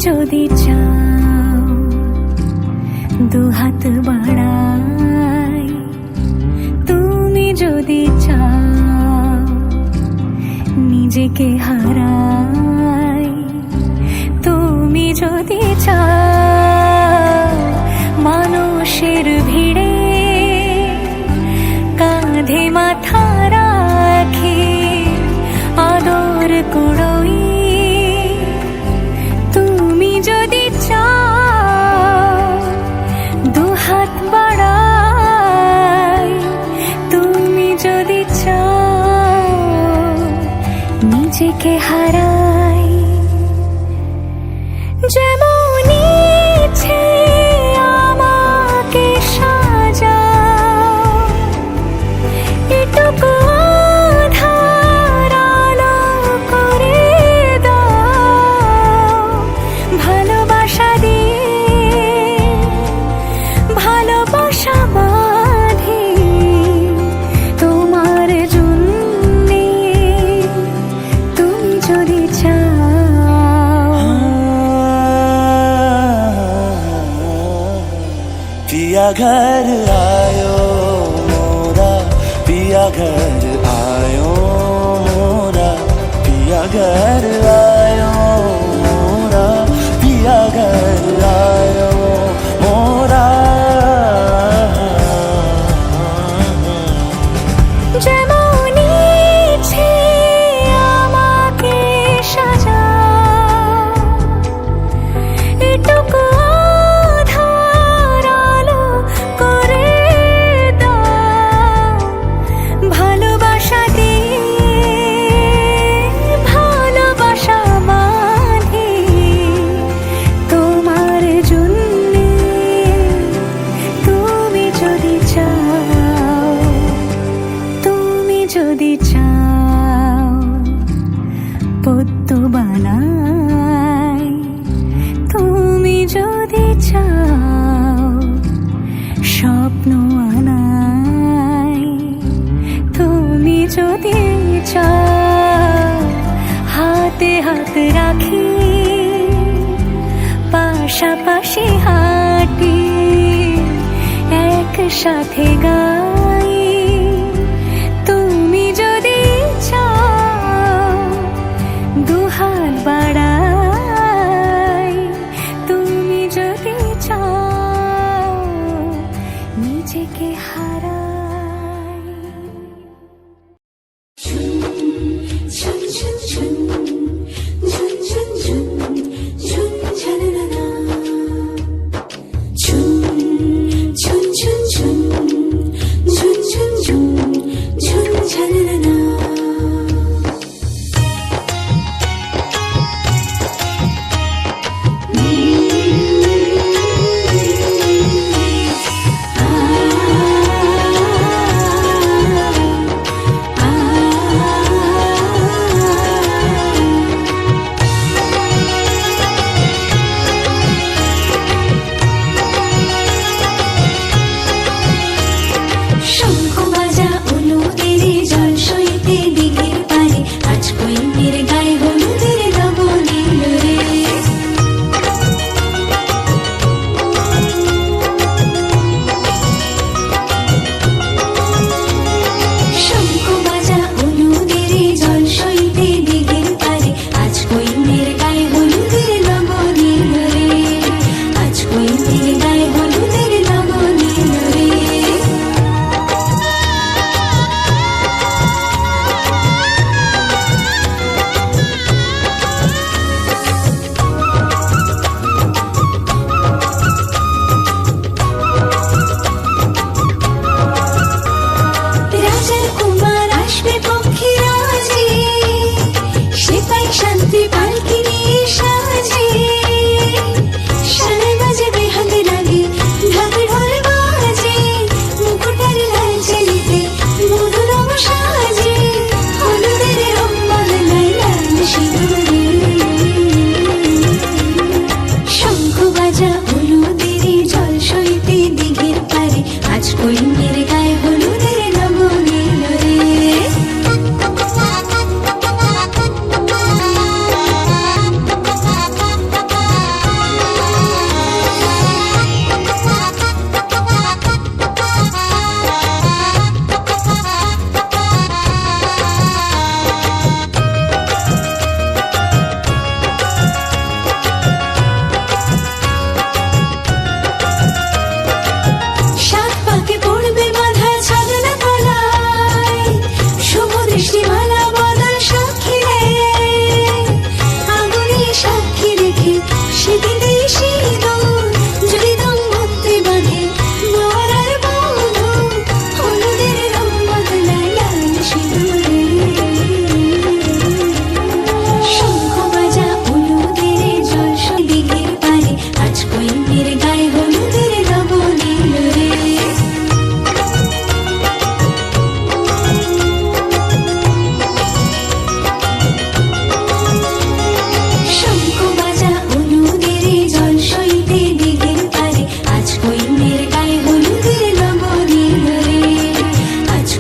যদি চাও দুহাত বাড়াই, তুমি যদি চাও নিজেকে হারাই, তুমি যদি চাও মানুষের ভিড়ে কাঁধে মাথা রাখি আদর কুড়োই, তুমি যদি চাও দুহাত বাড়াই, তুমি যদি চাও নিজেকে হারাই। যেমন ইচ্ছে আমাকে সাজাও, এটুকু আধার আলো করে দাও, ভালোবাসা দিয়ে ভালোবাসা বাঁধি তোমার জন্যে, তুমি যদি চাও। पिया घर आयो मोरा, पिया घर आयो मोरा, पिया घर आयो मोरा, पिया घर आयो मोरा। যেমন ইচ্ছে আমাকে সাজাও, এটুকু আধার আলো করে দাও, ভালোবাসা দিয়ে ভালোবাসা বাঁধি তোমার জন্যে, তুমি যদি চাও, তুমি যদি চাও পদ্ম বানাই, তুমি যদি চাও স্বপ্ন আনাই, তুমি যদি চাও হাতে হাত রাখি পাশাপাশি হাঁটি একসাথে গাই, তুমি যদি চাও দুহাত বাড়াই, তুমি যদি চাও নিজেকে হারাই। ঝুন ঝুন ঝুন ঝুন ঝুন ঝুন ঝুন ঝননা, ঝুন ঝুন ঝুন ঝুন ঝুন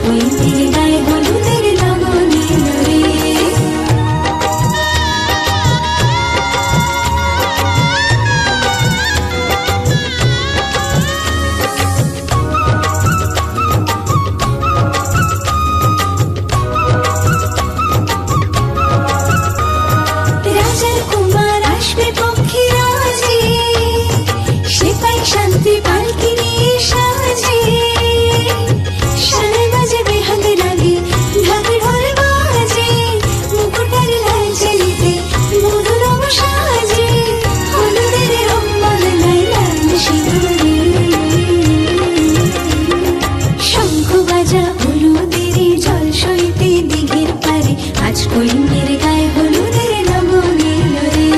কই মেরে গায়ে হলুদের লগন এলো রে। রাজার কুমার আসবে পক্ষী রাজে, সে পাই শান্তি পালকি নিয়ে সাজে। সানাই বাজে বেহাগ রাগে, ঢাক ঢোল বাজে, মুকুটের লাল চেলিতে মধুর সাজে। হলুদের রং বদলায় লাল সিঁদুরে, শঙ্খ বাজা হলুদের জল সইতে দিঘির পারে, আজ কই মেরে গায়ে হলুদের লগন এলো রে।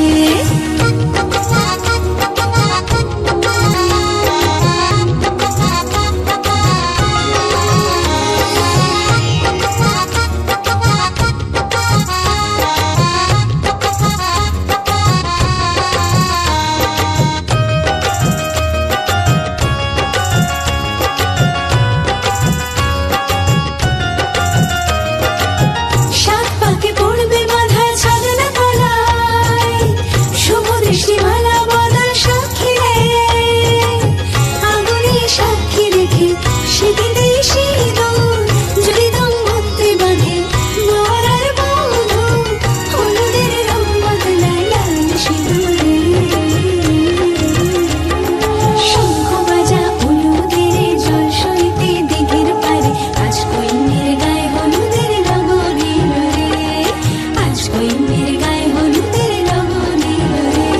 সাত পাকে পড়বে বাঁধা ছাদনা তলায়, শুভ দৃষ্টিমালা বদল সাক্ষী রে। আগুনে সাক্ষী রেখে সেদিনে সিঁদুর, যদি দম্পতি বাঁধে বর আর বধূ। হলুদের রং বদলায় লাল সিঁদুরে, শঙ্খ বাজা হলুদের জল সইতে দিঘির পারে, আজ কই মেরে গায়ে হলুদের লগন এলো রে। আজ কই মেরে গায়ে হলুদের লগন এলো রে।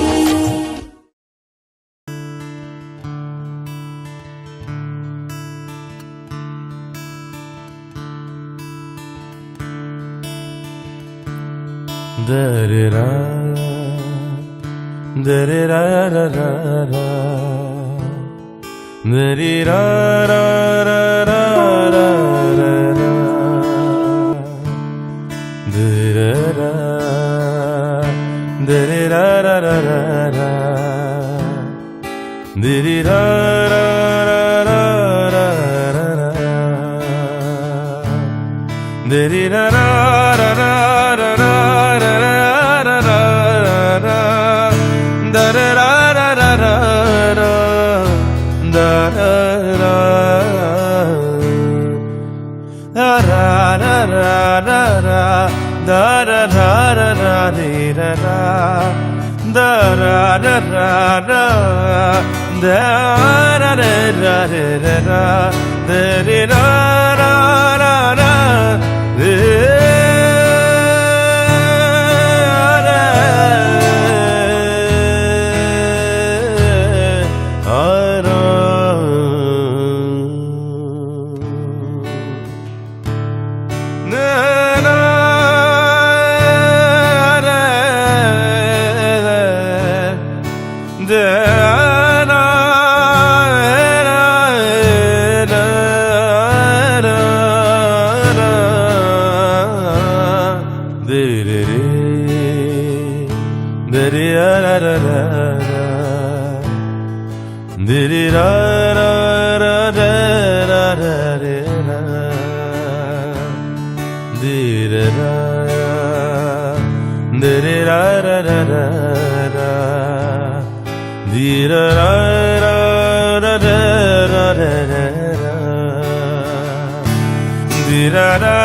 Da-da-da,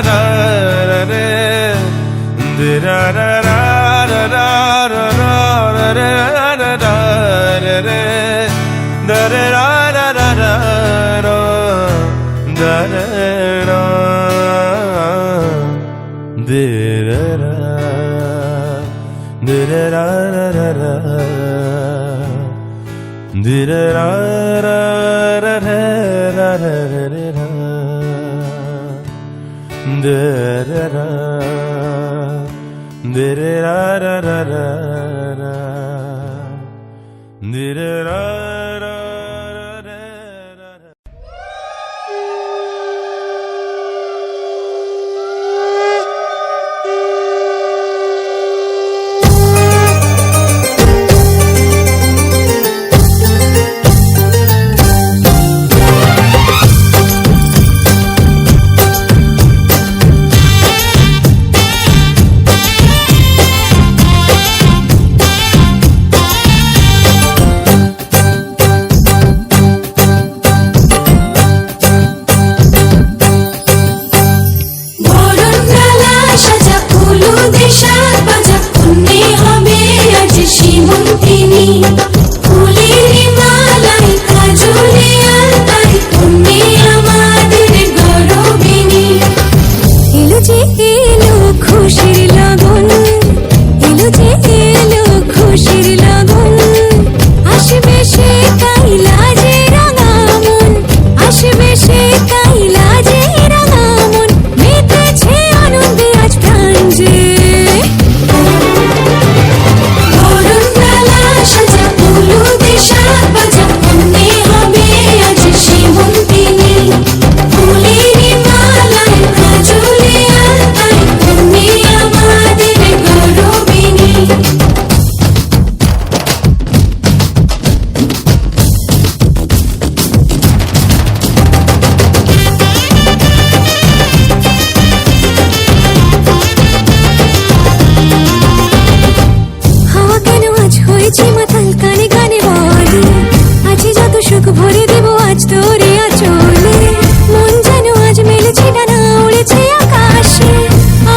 da-da-da-da-da-da, da-dee-da-da-da-da-da-da, da-da-da, da-dee-da-da-da-da-da, dee-dee-da-da-da-da-da, আসবে সে তাই লাজে রাঙা মন মেতেছে আনন্দে আজ প্রাণ যে বরণডালা সাজা হলুদে সাত বাজা অন্যে হবে আজ সীমন্তিনী ফুলের মালায় কাজলে আলতায় অন্যে আমাদের গৌরবিনী হাওয়া কেন আজ হয়েছে মাতাল কানে কানে বলে আজ যত সুখ ভরে দেব আজ তোরে আচলে মন যেন আজ মেলেছে ডানা উড়েছে আকাশে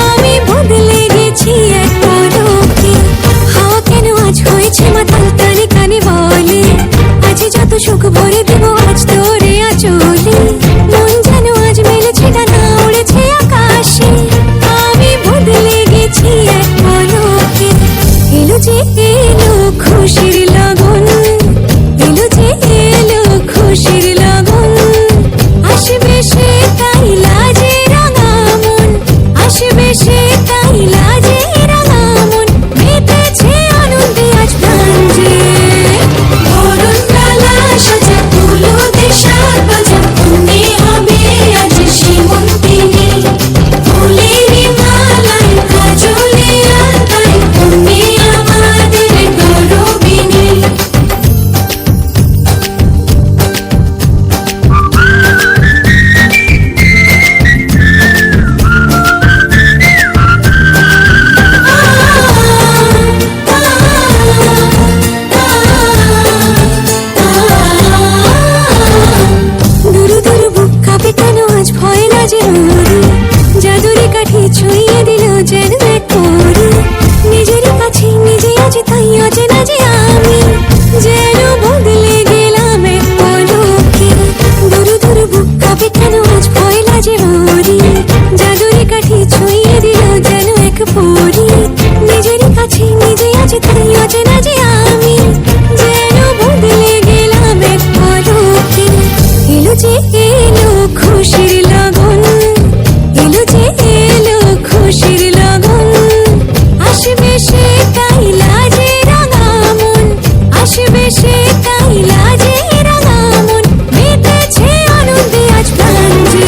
আমি বদলে গেছি এক পলকে হাওয়া কেন আজ হয়েছে মাতাল কানে কানে বলে আজ যত সুখ ভরে দেব আজ তোরে আচলে মন যেন আজ মেলেছে ডানা উড়েছে আকাশে আমি বদলে গেছি এক পলকে এলো যে এলো খুশির লগন এলো যে এলো খুশির লগন আসবে সে তাই লাজে রাঙা মন আসবে সে তাই লাজে রাঙা মন মেতেছে আনন্দে আজ প্রাণ যে বরণডালা সাজা হলুদে সাত বাজা অন্যে হবে আজ সীমন্তিনী ফুলের মালায় কাজলে আলতায় অন্যে আমাদের গৌরবিনী দুরু দুরু বুক কাঁপে কেন আজ ভয় লাজে রোরে জাদুরে কাঠি ছুঁয়ে দিল যেন এক পরি নিজের কাছে নিজে আজ তাই অচেনা যে আমি যেন বদলে গেলাম এক পলকে দুরু দুরু বুক কাঁপে কেন আজ ভয় লাজে রোরে জাদুরে কাঠি ছুঁয়ে দিল যেন এক পরি নিজের কাছে নিজে আজ তাই অচেনা যে আমি যেন বদলে গেলাম এক পলকে এলো যে এলো খুশির লগন এলো যে এলো খুশির লগন আসবে সে তাই লাজে রাঙা মন আসবে সে তাই লাজে রাঙা মন মেতেছে আনন্দে আজ প্রাণ যে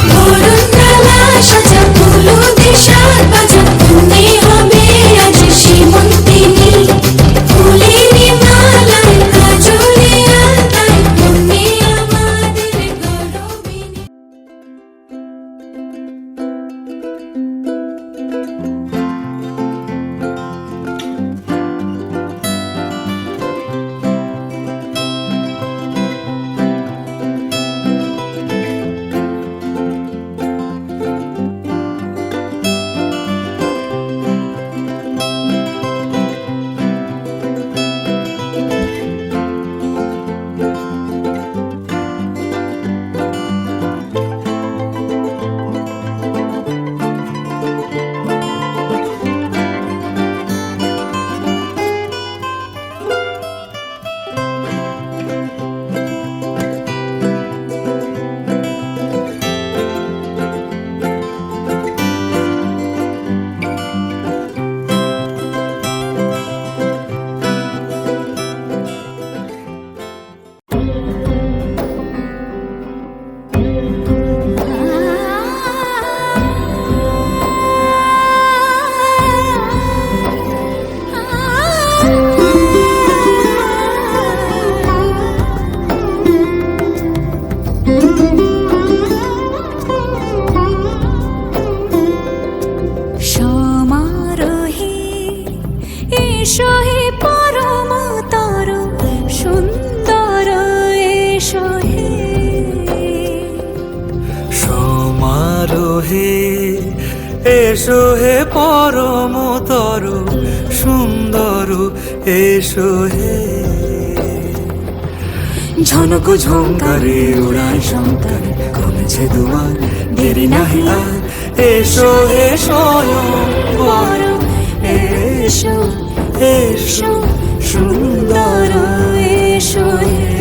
বরণডালা সাজা হলুদে সাত বাজা অন্যে হবে আজ সীমন্তিনী ফুলের মালায় কাজলে আলতায় অন্যে আমাদের গৌরবিনী এসো হে পরমতর সুন্দর এসো হে ঝনক ঝঙ্কারে উড়ায় শঙ্কর কমেছে দুয়ার দেরি নাহি আর এসো হে স্বয়ং বর এসো এসো সুন্দর এসো হে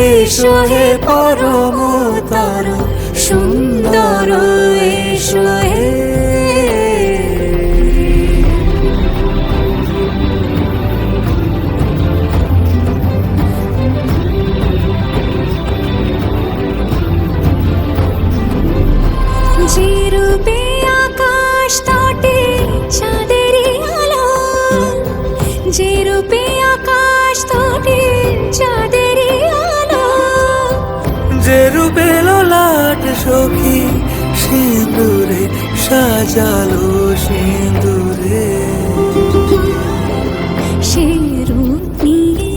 এসো হে পরমতর সুন্দর এসো হে যে রূপে আকাশ তটে চাঁদেরই আলো, যে রূপে আকাশ তটে চাঁদেরই আলো, যে রূপে ললাট সখী সিঁদুরে সাজালো সিঁদুরে সে রূপ নিয়ে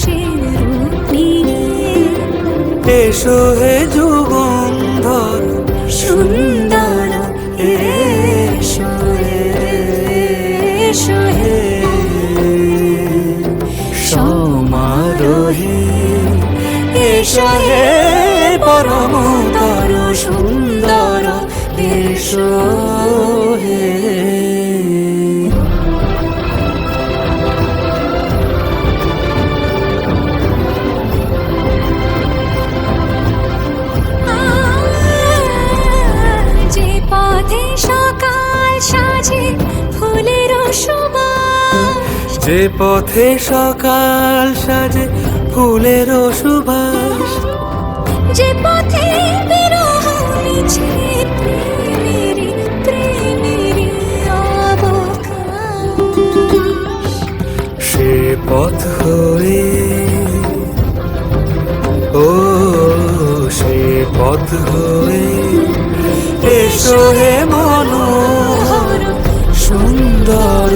সে রূপ নিয়ে এসো হে যুগন্ধর সুন্দর এসো এসো হে সমারোহে এসো হে পরমতর সুন্দর এসো হে যে পথে সকাল সাজে ফুলের সুবাস, যে পথে সকাল সাজে ফুলের সুবাস যে পথে বিরহ মিছে প্রেমেরই প্রেমেরই অবকাশ, সে পথ হয়ে ও সে পথ হয়ে এসো হে মনোহর সুন্দর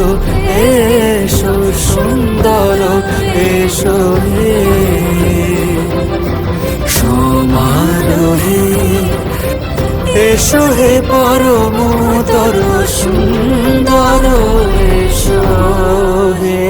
এসো সুন্দর এসো হে সমারোহে এসো হে পরমতর সুন্দর এসো হে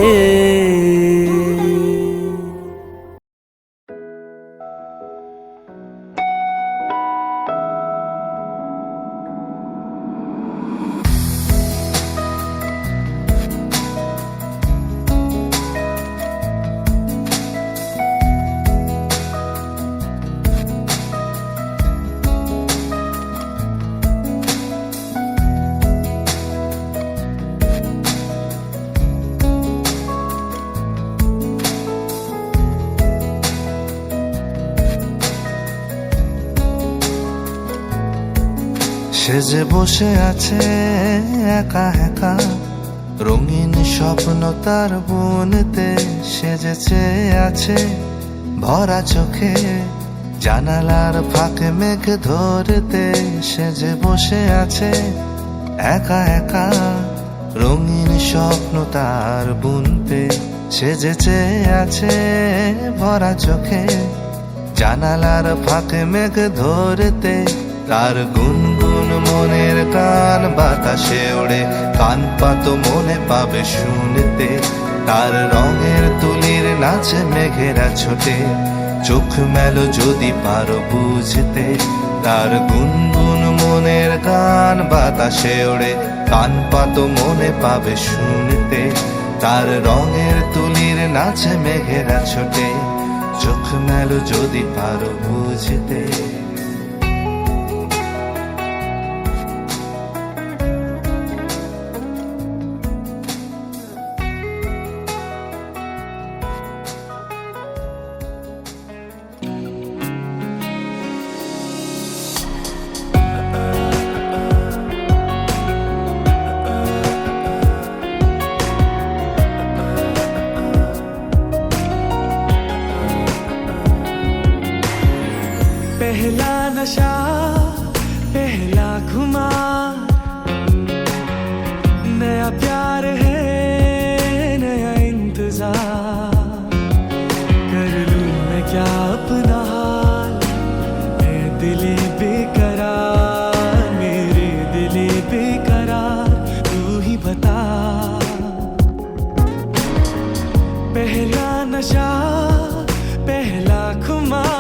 সে যে বসে আছে একা একা, রঙিন স্বপ্ন তার বুনতে সেজেছে আছে ভরা চোখে, জানালার ফাঁকে মেঘ ধরতে সে যে বসে আছে একা একা, রঙিন স্বপ্ন তার বুনতে সেজেছে আছে ভরা চোখে, জানালার ফাঁকে মেঘ ধরতে তার গুনগুন মনের গান বাতাসে ওড়ে, কান পাতো মনে পাবে শুনতে, তার রঙের তুলির নাচে মেঘেরা ছোটে, চোখ মেলো যদি পারো বুঝতে, তার গুনগুন মনের গান বাতাসে ওড়ে, কান পাতো মনে পাবে শুনতে, তার রঙের তুলির নাচে মেঘেরা ছোটে, চোখ মেলো যদি পারো বুঝতে। पहला नशा पहला खुमार, नया प्यार है नया इंतजार, कर लूं मैं क्या अपना हाल, मैं दिले बेकरार, मेरे दिले बेकरार, तू ही बता। पहला नशा पहला खुमार,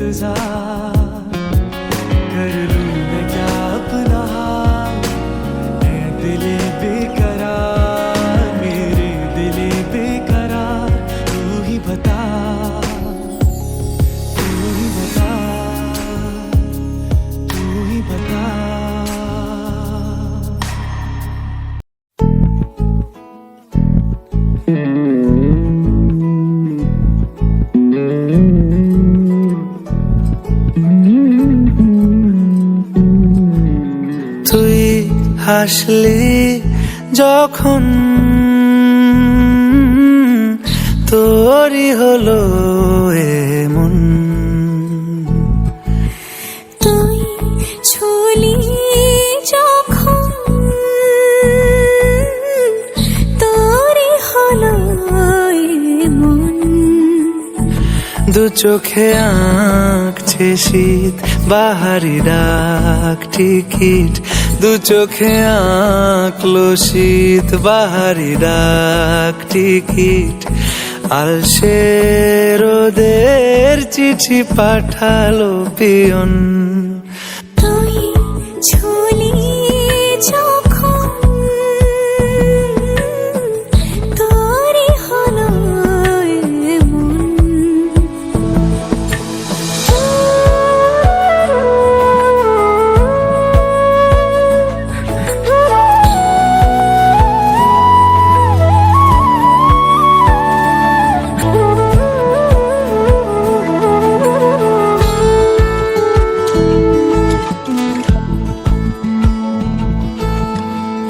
इंतजार कर लूं मैं क्या अपना हाल ऐ दिले बेकरार मेरे दिले बेकरार तू ही बता तू ही बता तू ही बता তুই হাসলি যখন তোরই হলো এমন তুই ছুলি যখন তোরই হলো মন দু চোখে আঁকছে শীত বাহারি ডাক টিকিট দু চোখে আঁকলো শীত বাহারি ডাক টিকিট আলসে রোদের চিঠি পাঠালো পিয়ন তুই ছুলি যখন তোরই হলো মন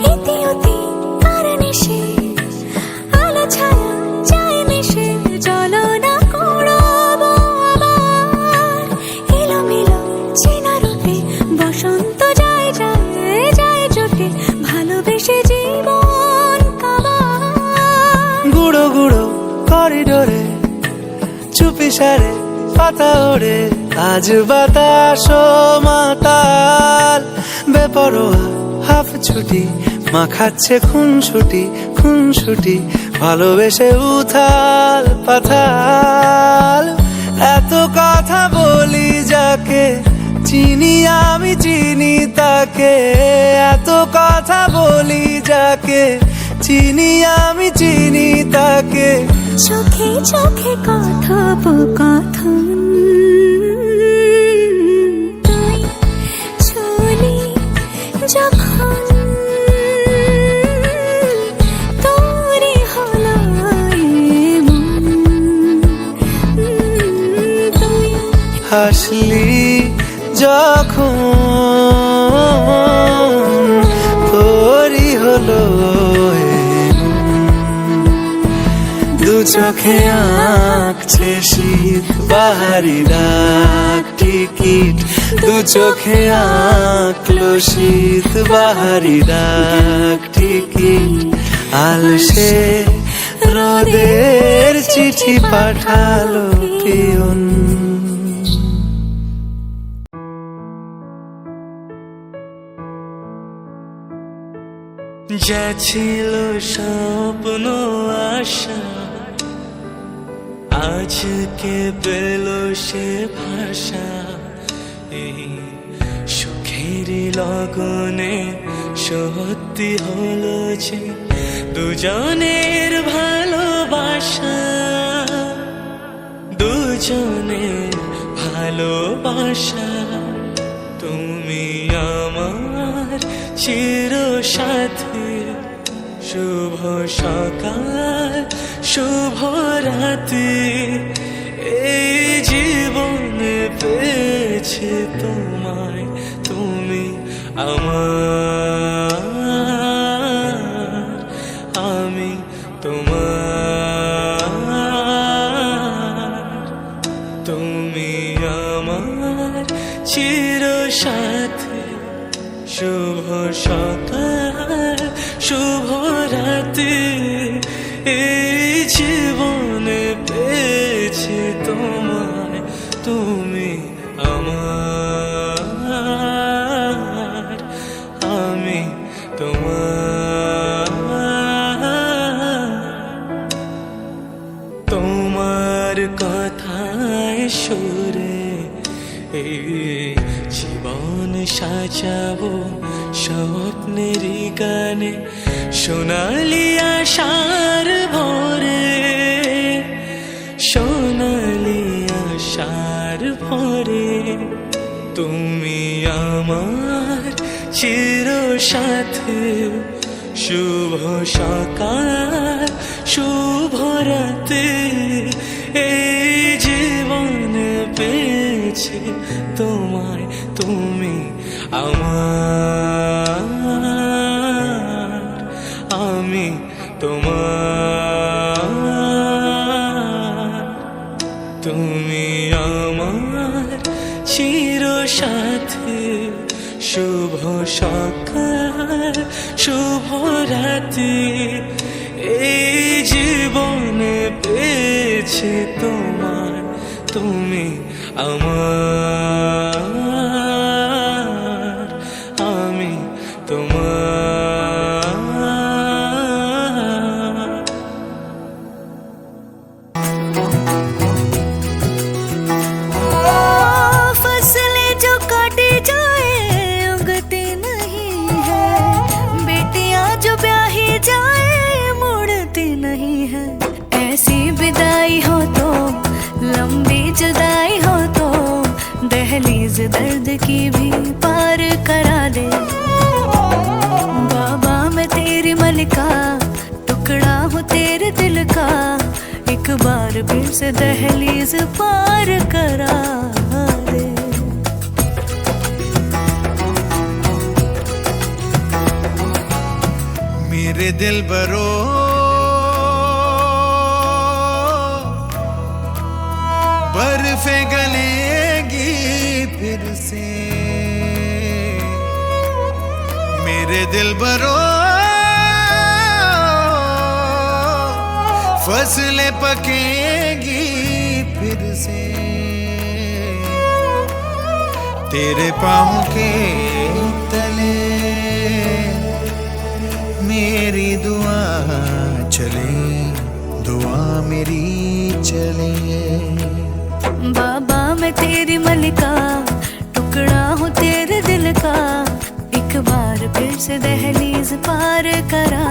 ইতি উতি কারণে সে আলো ছায়া যায় মিশে চলো না কুড়াবো আবার এলোমেলো চেনা রূপে বসন্ত যায় যায় যায় জোটে ভালোবেসে জীবন কাবার গুঁড়ো গুঁড়ো করিডোরে চুপি সারে পাতা ওড়ে আজ বাতাস মাতাল বেপরোয়া হাফ ছুটি মাখাচ্ছে খুনসুটি ভালোবেসে উথাল পাথাল এত কথা বলি যাকে চিনি আমি চিনি তাকে এত কথা বলি যাকে চিনি আমি চিনি তাকে চোখে চোখে কথোপকথন তুই ছুলি যখন তোরই হলো মন তুই হাসলি যখন তোরই হলো দু চোখে আঁকছে শীত বাহারি ডাক টিকিট দু চোখে আঁকলো শীত বাহারি ডাক টিকিট আলসে রোদের চিঠি পাঠালো পিয়ন যা ছিল স্বপ্ন আশা আজকে পেল সে ভাষা এই সুখের লগনে সত্যি হলো যে দুজনের ভালোবাসা দুজনের ভালোবাসা তুমি আমার চির সাথী শুভ সকাল শুভ রাতি এই জীবনে পেয়েছি তোমায় তুমি আমার আমি তোমার তুমি আমার চির সাথী শুভ সকাল শুভ রাতি এই জীবনে পেয়েছি তোমায় তুমি আমার আমি তোমার তোমার কথায় সুরে এই জীবন সাজাবো স্বপ্নেরই গানে, সোনালি আশার ভরে, সোনালি আশার ভরে। তুমি আমার চির সাথী, শুভ সকাল শুভ রাতে, এই জীবনে পেয়েছি তোমায়, তুমি আমার, আমি তোমার। তুমি আমার চির সাথী, শুভ সকাল শুভ রাতে, এই জীবনে পেয়েছি তোমার, তুমি আমার, আমি তোমার। फसलें जो काटी जाए उगती नहीं है, बेटियां जो ब्याही जाए मुड़ती नहीं है। ऐसी विदाई हो तो लंबी जुदाई हो तो दहलीज दर्द की भी पार करा दे। बाबा मैं तेरी मलिका, टुकड़ा हूँ तेरे दिल का, एक बार फिर से दहलीज पार करा दे। मेरे दिल बरो बर्फे गलेगी फिर से, मेरे दिल बरो फसलें पकेगी फिर से, तेरे पाँव के तले मेरी दुआ चले, दुआ मेरी चले। बाबा मैं तेरी मलिका, टुकड़ा हूँ तेरे दिल का, एक बार फिर से दहलीज पार करा